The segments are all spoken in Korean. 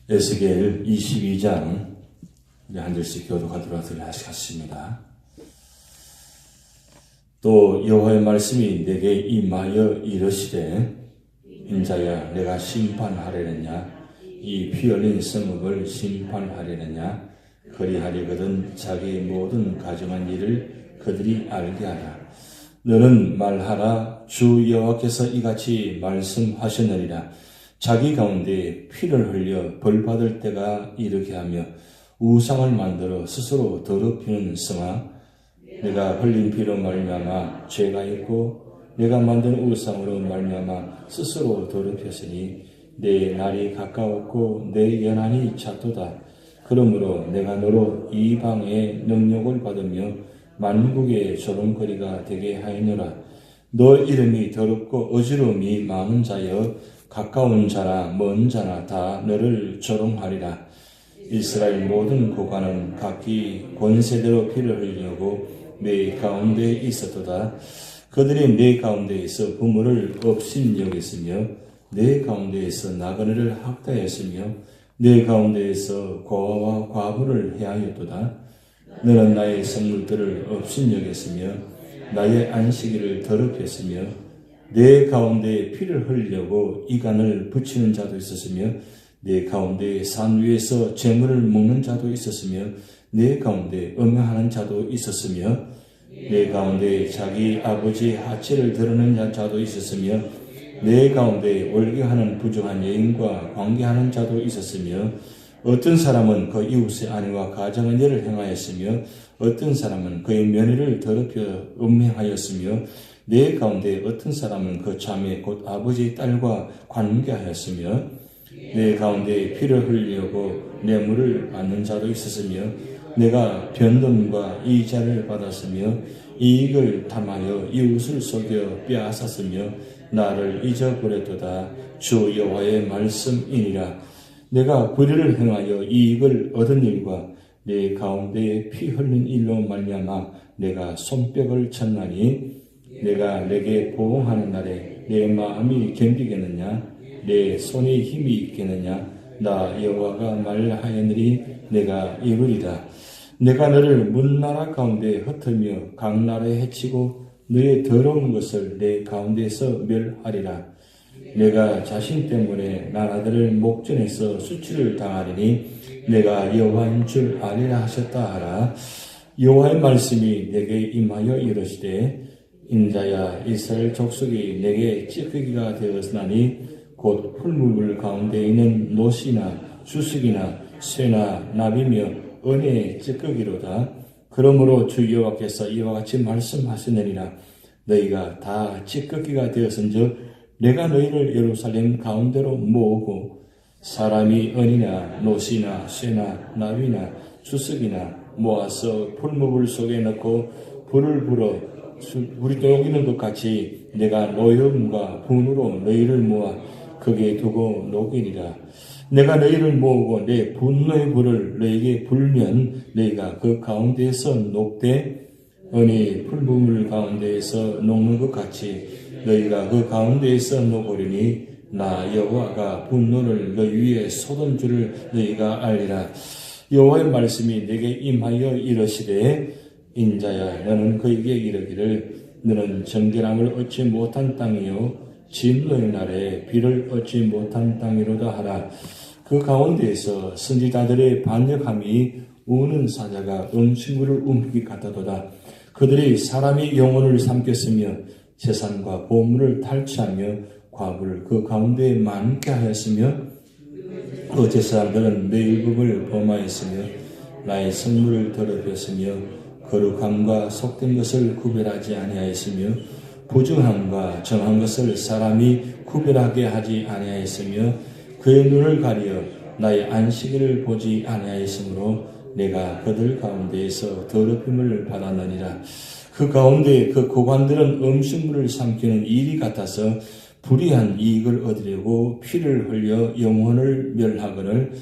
에스겔 22장 한 절씩 교독하도록 하겠습니다. 또 여호와의 말씀이 내게 임하여 이르시되 인자야 내가 심판하려느냐 이 피 흘린 성읍을 심판하려느냐 그리하려거든 자기 모든 가정한 일을 그들이 알게 하라. 너는 말하라. 주 여호와께서 이같이 말씀하셨느니라. 자기 가운데 피를 흘려 벌받을 때가 이르게 하며 우상을 만들어 스스로 더럽히는 성아, 내가 흘린 피로 말미암아 죄가 있고 내가 만든 우상으로 말미암아 스스로 더럽혔으니 내 날이 가까웠고 내 연한이 찼도다. 그러므로 내가 너로 이방의 능욕을 받으며 만국의 조롱거리가 되게 하였노라. 너 이름이 더럽고 어지러움이 많은 자여 가까운 자나 먼 자나 다 너를 조롱하리라. 이스라엘 모든 고관은 각기 권세대로 피를 흘리려고 내 가운데 있었도다. 그들이 내 가운데에서 부모를 업신여겼으며 내 가운데에서 나그네를 학대했으며 내 가운데에서 고아와 과부를 해하였도다. 너는 나의 성물들을 업신여겼으며 나의 안식일을 더럽혔으며 내 가운데 피를 흘리려고 이간을 붙이는 자도 있었으며 내 가운데 산 위에서 재물을 먹는 자도 있었으며 내 가운데 음행하는 자도 있었으며 내 가운데 자기 아버지 하체를 드러내는 자도 있었으며 내 가운데 월계하는 부정한 여인과 관계하는 자도 있었으며 어떤 사람은 그 이웃의 아내와 가정의 일을 행하였으며 어떤 사람은 그의 며느리를 더럽혀 음행하였으며 내 가운데 어떤 사람은 그 자매 곧 아버지의 딸과 관계하였으며 내 가운데 피를 흘리려고 뇌물을 받는 자도 있었으며 내가 변동과 이자를 받았으며 이익을 탐하여 이웃을 속여 빼앗았으며 나를 잊어버렸도다. 주 여호와의 말씀이니라. 내가 불의를 행하여 이익을 얻은 일과 내 가운데 피 흘린 일로 말미암아 내가 손뼉을 쳤나니 내가 내게 보응하는 날에 내 마음이 견디겠느냐 내 손에 힘이 있겠느냐 나 여호와가 말하였느니 내가 이루리라. 내가 너를 문나라 가운데 흩으며 각 나라에 해치고 너의 더러운 것을 내 가운데서 멸하리라. 내가 자신 때문에 나라들을 목전에서 수치를 당하리니 내가 여호와인 줄 아리라 하셨다 하라. 여호와의 말씀이 내게 임하여 이르시되 인자야 이스라엘 족속이 내게 찌꺼기가 되었으나니 곧 풀무불 가운데 있는 노시나 주석이나 쇠나 나비며 은혜의 찌꺼기로다. 그러므로 주 여호와께서 이와 같이 말씀하시느니라. 너희가 다 찌꺼기가 되었은즉 내가 너희를 예루살렘 가운데로 모으고 사람이 은이나 노시나 쇠나 나비나 주석이나 모아서 풀무불 속에 넣고 불을 불어 불이 녹이는 것 같이 내가 노염과 분으로 너희를 모아 거기에 두고 녹이리라. 내가 너희를 모으고 내 분노의 불을 너희에게 불면 너희가 그 가운데에서 녹되 은이 풀무불 가운데에서 녹는 것 같이 너희가 그 가운데에서 녹으리니 나 여호와가 분노를 너희 위에 쏟은 줄을 너희가 알리라. 여호와의 말씀이 내게 임하여 이르시되 인자야 너는 그에게 이르기를 너는 정결함을 얻지 못한 땅이요 진노의 날에 비를 얻지 못한 땅이로다 하라. 그 가운데에서 선지자들의 반역함이 우는 사자가 음식물을 움키기 같다도다. 그들이 사람의 영혼을 삼켰으며 재산과 보물을 탈취하며 과부를 그 가운데 많게 하였으며 그 제사장들은 내 율법을 범하였으며 나의 성물을 더럽혔으며 거룩함과 속된 것을 구별하지 아니하였으며 부정함과 정한 것을 사람이 구별하게 하지 아니하였으며 그의 눈을 가리어 나의 안식일을 보지 아니하였으므로 내가 그들 가운데에서 더럽힘을 받았느니라. 그 가운데 그 고관들은 음식물을 삼키는 일이 같아서 불의한 이익을 얻으려고 피를 흘려 영혼을 멸하거늘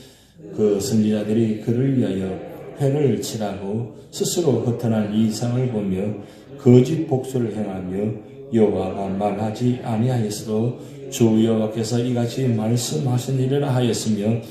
그 선지자들이 그를 위하여 회를 칠하고 스스로 허탄한 이상을 보며 거짓 복수를 행하며 여호와가 말하지 아니하였어도 주 여호와께서 이같이 말씀하시니라 하였으며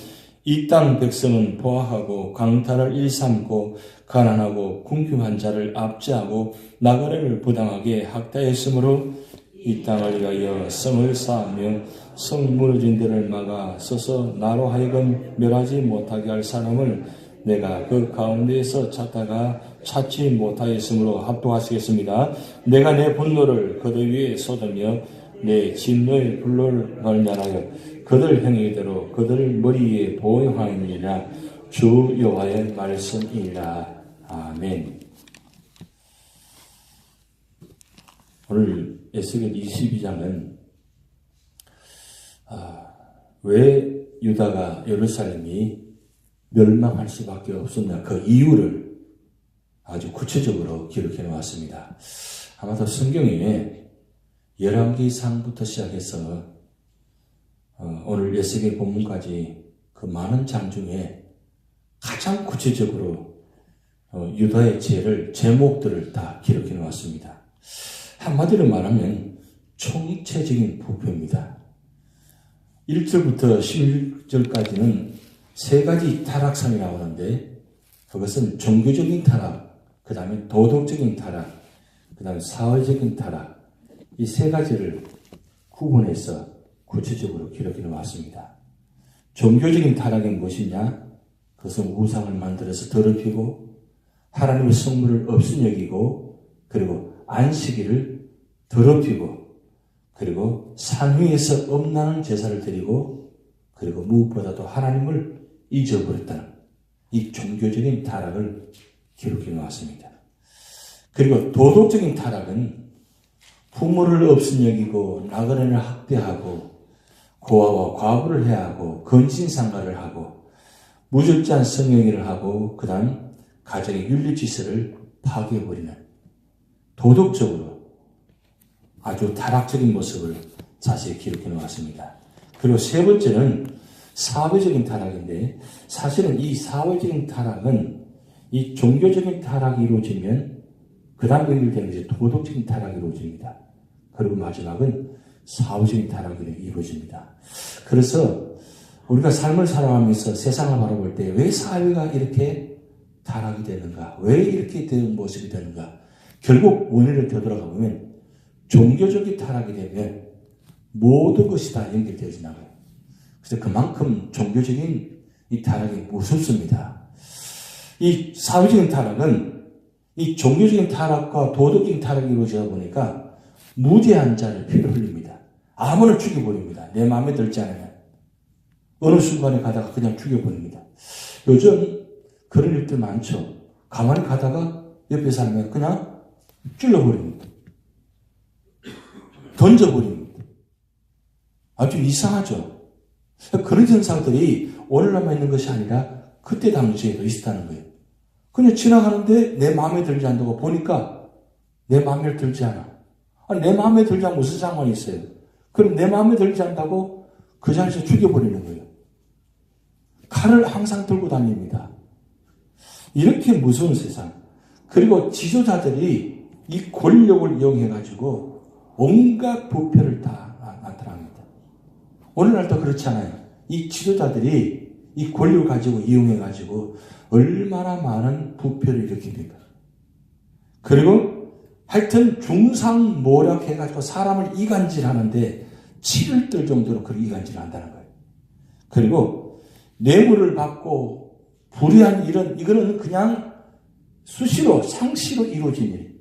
이 땅 백성은 포화하고 강탈을 일삼고 가난하고 궁핍한 자를 압제하고 나그네를 부당하게 학대했으므로 이 땅을 위하여 성을 쌓으며 성 무너진 데를 막아 서서 나로 하여금 멸하지 못하게 할 사람을 내가 그 가운데에서 찾다가 찾지 못하였으므로 합독하시겠습니다. 내가 내 분노를 그들 위에 쏟으며 내 진노의 불로를 널면하여 그들 행위대로 그들 머리 위에 보응하느니라. 주 여호와의 말씀이라. 아멘. 오늘 에스겔 22장은 왜 유다가 예루살렘이 멸망할 수밖에 없었나 그 이유를 아주 구체적으로 기록해 놓았습니다. 아마도 성경에 열왕기상부터 시작해서 오늘 에스겔 본문까지 그 많은 장 중에 가장 구체적으로 유다의 죄를 제목들을 다 기록해 놓았습니다. 한마디로 말하면 총체적인 부패입니다. 1절부터 16절까지는 세 가지 타락상이 나오는데 그것은 종교적인 타락, 그 다음에 도덕적인 타락, 그 다음에 사회적인 타락, 이 세 가지를 구분해서 구체적으로 기록해 놓았습니다. 종교적인 타락이 무엇이냐? 그것은 우상을 만들어서 더럽히고 하나님의 성물을 없인 여기고 그리고 안식일을 더럽히고 그리고 산 위에서 엄나는 제사를 드리고 그리고 무엇보다도 하나님을 잊어버렸다는 이 종교적인 타락을 기록해 놓았습니다. 그리고 도덕적인 타락은 부모를 없인 여기고 나그네를 학대하고 고아와 과부를 해하고 건신상가를 하고 무절제한 성행위를 하고 그 다음 가정의 윤리질서를 파괴해버리는 도덕적으로 아주 타락적인 모습을 자세히 기록해 놓았습니다. 그리고 세 번째는 사회적인 타락인데 사실은 이 사회적인 타락은 이 종교적인 타락이 이루어지면 그 다음 연결되는 것이 도덕적인 타락이 이루어집니다. 그리고 마지막은 사회적인 타락이 이루어집니다. 그래서 우리가 삶을 살아가면서 세상을 바라볼 때 왜 사회가 이렇게 타락이 되는가? 왜 이렇게 된 모습이 되는가? 결국 원인을 되돌아가 보면 종교적인 타락이 되면 모든 것이 다 연결되어져 나가요. 그래서 그만큼 종교적인 이 타락이 무섭습니다. 이 사회적인 타락은 이 종교적인 타락과 도덕적인 타락이 이루어지다 보니까 무죄한 자를 피를 흘립니다. 아무나 죽여버립니다. 내 마음에 들지 않으면. 어느 순간에 가다가 그냥 죽여버립니다. 요즘 그런 일들 많죠. 가만히 가다가 옆에 사람이 그냥 찔러버립니다. 던져버립니다. 아주 이상하죠. 그런 현상들이 오늘날만 있는 것이 아니라 그때 당시에도 있었다는 거예요. 그냥 지나가는데 내 마음에 들지 않다고 보니까 내 마음에 들지 않아. 아니, 내 마음에 들지 않으면 무슨 상관이 있어요? 그럼 내 마음에 들지 않다고 그 자리에서 죽여버리는 거예요. 칼을 항상 들고 다닙니다. 이렇게 무서운 세상. 그리고 지도자들이 이 권력을 이용해가지고 온갖 부패를 다 나타납니다. 오늘날도 그렇지 않아요. 이 지도자들이 이 권력을 가지고 이용해가지고 얼마나 많은 부패를 일으킵니까? 그리고 하여튼 중상모략해가지고 사람을 이간질하는데 치를 뜰 정도로 그렇게 이간질을 한다는 거예요. 그리고 뇌물을 받고 불의한 일은 이거는 그냥 수시로 상시로 이루어진 일.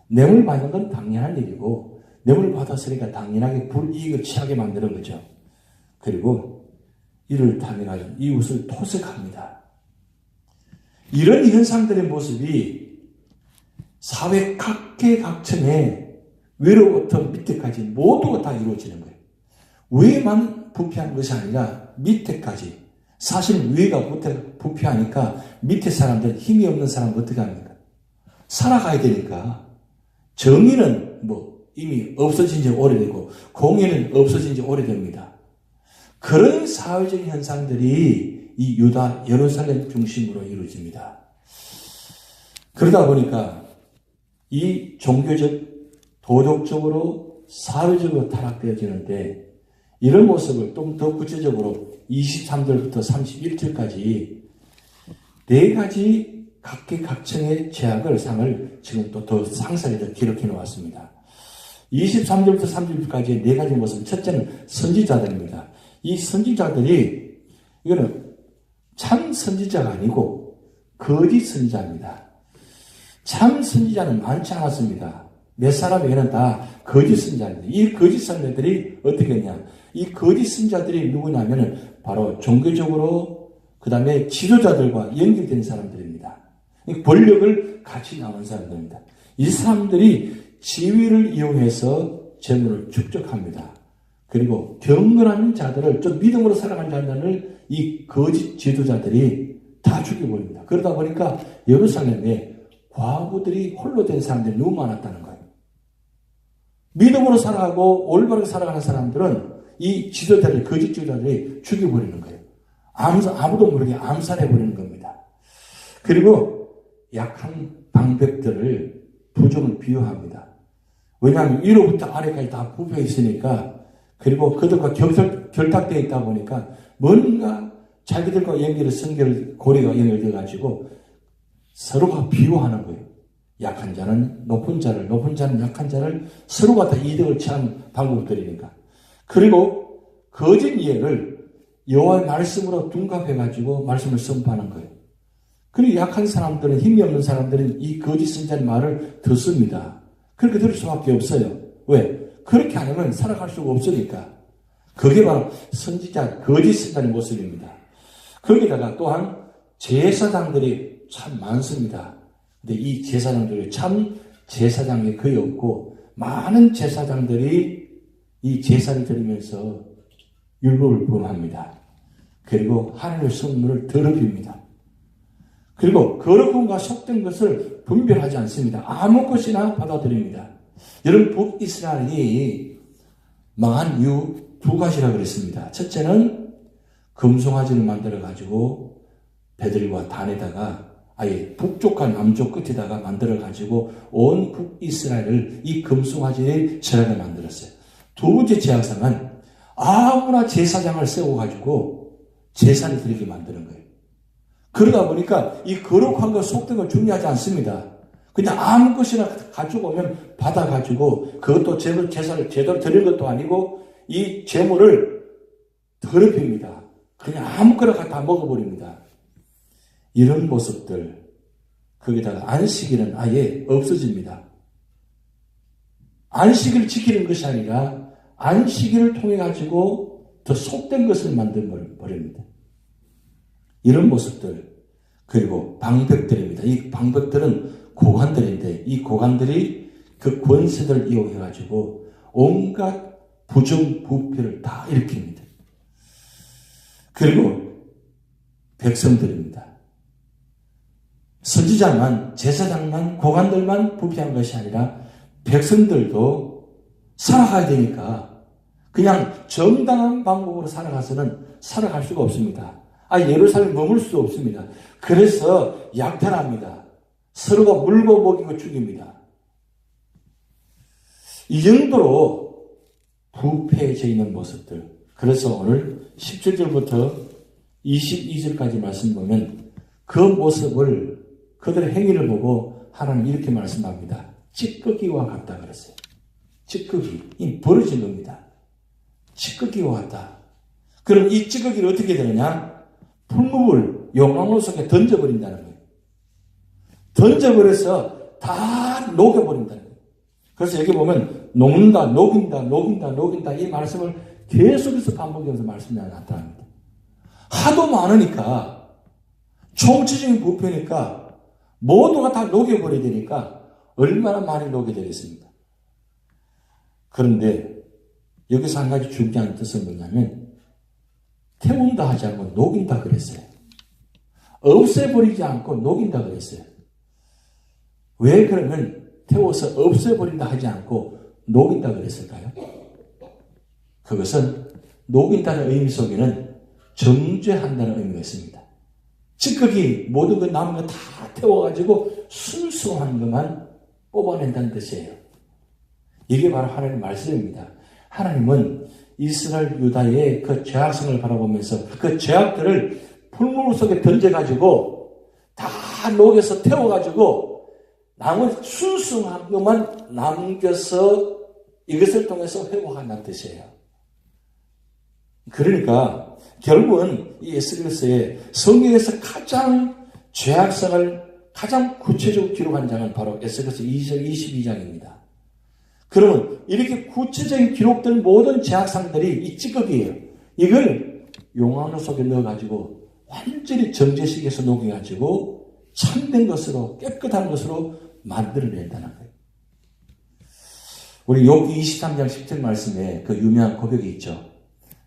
뇌물 받는 건 당연한 일이고 뇌물을 받았으니까 당연하게 불이익을 취하게 만드는 거죠. 그리고 이를 탐행하여 이웃을 토색합니다. 이런 현상들의 모습이 사회 각계각층에 위로부터 밑에까지 모두가 다 이루어지는 거예요. 위에만 부패한 것이 아니라 밑에까지. 사실 위에가 부패하니까 밑에 사람들, 힘이 없는 사람은 어떻게 합니까? 살아가야 되니까. 정의는 이미 없어진 지 오래되고 공의는 없어진 지 오래됩니다. 그런 사회적 현상들이 이 유다 예루살렘 중심으로 이루어집니다. 그러다 보니까 이 종교적, 도덕적으로, 사회적으로 타락되어지는데 이런 모습을 좀 더 구체적으로 23절부터 31절까지 네 가지 각계각층의 제약을 상을 지금 또 더 상세하게 기록해 놓았습니다. 23절부터 30절까지의 네 가지 모습. 첫째는 선지자들입니다. 이 선지자들이 이거는 참 선지자가 아니고 거짓 선지자입니다. 참 선지자는 많지 않았습니다. 몇 사람에게는 다 거짓 선지자입니다. 이 거짓 선지자들이 어떻게 했냐? 이 거짓 선지자들이 누구냐면은 바로 종교적으로 그 다음에 지도자들과 연결된 사람들입니다. 권력을 같이 나누는 사람들입니다. 이 사람들이 지위를 이용해서 재물을 축적합니다. 그리고 경건한 자들을 좀 믿음으로 살아가는 자들을 이 거짓 지도자들이 다 죽여버립니다. 그러다 보니까 예루살렘에 과부들이 홀로 된 사람들이 너무 많았다는 거예요. 믿음으로 살아가고 올바르게 살아가는 사람들은 이 지도자들, 거짓 지도자들이 죽여버리는 거예요. 아무도 모르게 암살해버리는 겁니다. 그리고 약한 방백들을 부정을 비유합니다. 왜냐하면 위로부터 아래까지 다 부벼 있으니까, 그리고 그들과 결탁되어 있다 보니까 뭔가 자기들과 고리가 연결되어가지고 서로가 비유하는 거예요. 약한 자는 높은 자를, 높은 자는 약한 자를 서로가 다 이득을 취하는 방법들이니까. 그리고 거짓 이해를 여호와의 말씀으로 둔갑해가지고 말씀을 선포하는 거예요. 그리고 약한 사람들은, 힘이 없는 사람들은 이 거짓 선지자의 말을 듣습니다. 그렇게 들을 수밖에 없어요. 왜? 그렇게 안 하면 살아갈 수가 없으니까. 그게 바로 선지자, 거짓 선지자의 모습입니다. 거기다가 또한 제사장들이 참 많습니다. 근데 이 제사장들이 참 제사장이 거의 없고, 많은 제사장들이 이 제사를 드리면서 율법을 범합니다. 그리고 하나님의 성물을 더럽힙니다. 그리고 거룩함과 속된 것을 분별하지 않습니다. 아무 것이나 받아들입니다. 여러분, 북이스라엘이 망한 이유 두 가지라고 그랬습니다. 첫째는 금송아지를 만들어가지고 베들과 단에다가 아예 북쪽과 남쪽 끝에다가 만들어가지고 온 북이스라엘을 이 금송아지의 절하게 만들었어요. 두 번째 제약상은 아무나 제사장을 세워가지고 제사를 드리게 만드는 거예요. 그러다 보니까 이 거룩한 것, 속된 건 중요하지 않습니다. 그냥 아무 것이나 가지고 오면 받아가지고 그것도 제사를 제대로 드리는 것도 아니고 이 재물을 더럽힙니다. 그냥 아무거나 다 먹어버립니다. 이런 모습들, 거기다가 안식일은 아예 없어집니다. 안식일을 지키는 것이 아니라 안식일을 통해 가지고 더 속된 것을 만들어 버립니다. 이런 모습들, 그리고 방백들입니다. 이 방백들은 고관들인데 이 고관들이 그 권세를 이용해 가지고 온갖 부정부패를 다 일으킵니다. 그리고 백성들입니다. 선지자만, 제사장만, 고관들만 부패한 것이 아니라 백성들도 살아가야 되니까 그냥 정당한 방법으로 살아가서는 살아갈 수가 없습니다. 예루살렘에 머물 수 없습니다. 그래서 약탈합니다. 서로가 물고 먹이고 죽입니다. 이 정도로 부패해져 있는 모습들. 그래서 오늘 17절부터 22절까지 말씀 보면 그 모습을, 그들의 행위를 보고 하나님 이렇게 말씀합니다. 찌꺼기와 같다 그랬어요. 찌꺼기. 이 벌어진 겁니다. 찌꺼기와 같다. 그럼 이 찌꺼기를 어떻게 되느냐? 풀무불, 용광로 속에 던져버린다는 거예요. 던져버려서 다 녹여버린다는 거예요. 그래서 여기 보면 녹는다, 녹인다 이 말씀을 계속해서 반복하면서 말씀이 나타납니다. 하도 많으니까, 총체적인 부패니까 모두가 다 녹여버려야 되니까 얼마나 많이 녹게 되겠습니까? 그런데 여기서 한 가지 중요한 뜻은 뭐냐면 태운다 하지 않고 녹인다 그랬어요. 없애버리지 않고 녹인다 그랬어요. 왜 그러면 태워서 없애버린다 하지 않고 녹인다 그랬을까요? 그것은 녹인다는 의미 속에는 정죄한다는 의미가 있습니다. 찌꺼기 모든 것 남은 거 다 태워가지고 순수한 것만 뽑아낸다는 뜻이에요. 이게 바로 하나님의 말씀입니다. 하나님은 이스라엘 유다의 그 죄악성을 바라보면서 그 죄악들을 풀물 속에 던져가지고 다 녹여서 태워가지고 남은 순수한 것만 남겨서 이것을 통해서 회복한다는 뜻이에요. 그러니까 결국은 이 에스겔서에 성경에서 가장 죄악성을 가장 구체적으로 기록한 장은 바로 에스겔서 22장입니다. 그러면 이렇게 구체적인 기록된 모든 죄악상들이 이 찌꺼기예요. 이걸 용광로 속에 넣어가지고 완전히 정제식에서 녹여가지고 참된 것으로 깨끗한 것으로 만들어낸다는 거예요. 우리 욥기 23장 10절 말씀에 그 유명한 고백이 있죠.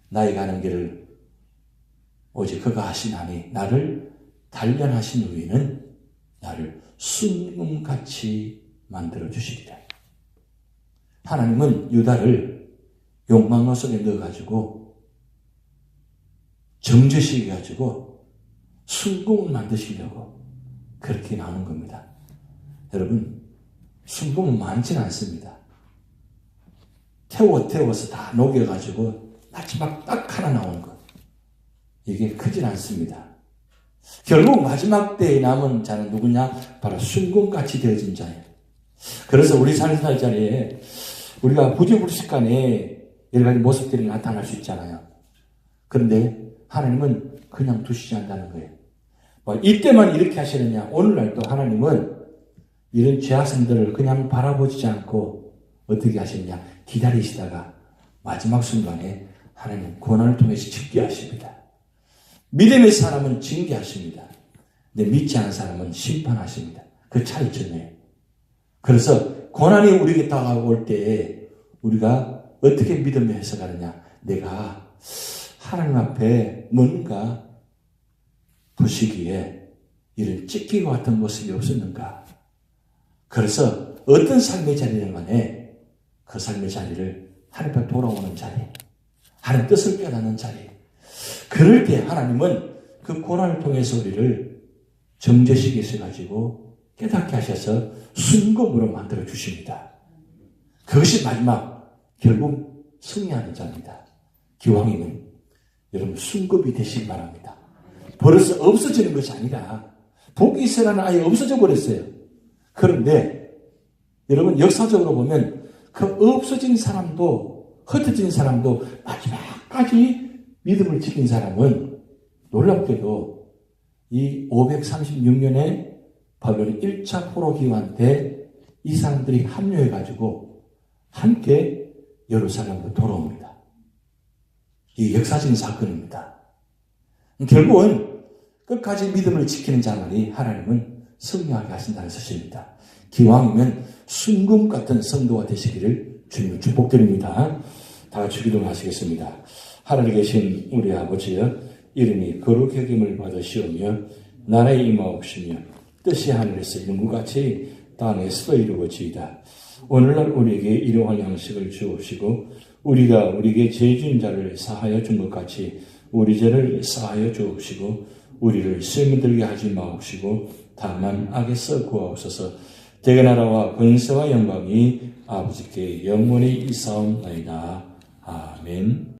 나의 가는 길을 오직 그가 하시나니 나를 단련하신 후에는 나를 순금같이 만들어 주시리라. 하나님은 유다를 용광로 속에 넣어가지고 정제시켜가지고 순금을 만드시려고 그렇게 나오는 겁니다. 여러분, 순금은 많지는 않습니다. 태워서 다 녹여가지고 마지막 딱 하나 나오는 것. 이게 크진 않습니다. 결국 마지막 때에 남은 자는 누구냐? 바로 순금같이 되어진 자예요. 그래서 우리 삶 살 자리에 우리가 부지불식간에 여러 가지 모습들이 나타날 수 있잖아요. 그런데 하나님은 그냥 두시지 않는다는 거예요. 이때만 이렇게 하시느냐? 오늘날도 하나님은 이런 죄악성들을 그냥 바라보지 않고 어떻게 하시느냐? 기다리시다가 마지막 순간에 하나님 고난을 통해서 집계하십니다. 믿음의 사람은 징계하십니다. 근데 믿지 않은 사람은 심판하십니다. 그 차이점이에요. 그래서 고난이 우리에게 다가올 때에 우리가 어떻게 믿음을 해석하느냐? 내가 하나님 앞에 뭔가 보시기에 이런 찢기고 같은 모습이 없었는가? 그래서 어떤 삶의 자리를 간에 그 삶의 자리를 하나님 앞에 돌아오는 자리, 하나님 뜻을 깨닫는 자리. 그럴 때 하나님은 그 고난을 통해서 우리를 정죄시키셔가지고 깨닫게 하셔서 순금으로 만들어 주십니다. 그것이 마지막 결국 승리하는 자입니다. 기왕이면 여러분 순금이 되시기 바랍니다. 벌써 없어지는 것이 아니라 북이스라엘은 아예 없어져 버렸어요. 그런데 여러분 역사적으로 보면 그 없어진 사람도 흩어진 사람도 마지막까지 믿음을 지킨 사람은 놀랍게도 이 536년에 바벨론 1차 포로 기환 때 이 사람들이 합류해가지고 함께 예루살렘으로 돌아옵니다. 이 역사적인 사건입니다. 결국은 끝까지 믿음을 지키는 자만이 하나님은 승리하게 하신다는 사실입니다. 기왕이면 순금 같은 성도가 되시기를 주님을 축복드립니다. 다 같이 기도를 하시겠습니다. 하늘에 계신 우리 아버지여, 이름이 거룩히 여김을 받으시오며 나라에 임하옵시며 뜻이 하늘에서 이룬 것 같이 땅에서도 이루어지이다. 오늘날 우리에게 일용할 양식을 주옵시고 우리가 우리에게 죄 지은 자를 사하여 준 것 같이 우리 죄를 사하여 주옵시고 우리를 시험에 들게 하지 마옵시고 다만 악에서 구하옵소서. 대개 나라와 권세와 영광이 아버지께 영원히 있사옵나이다. 아멘.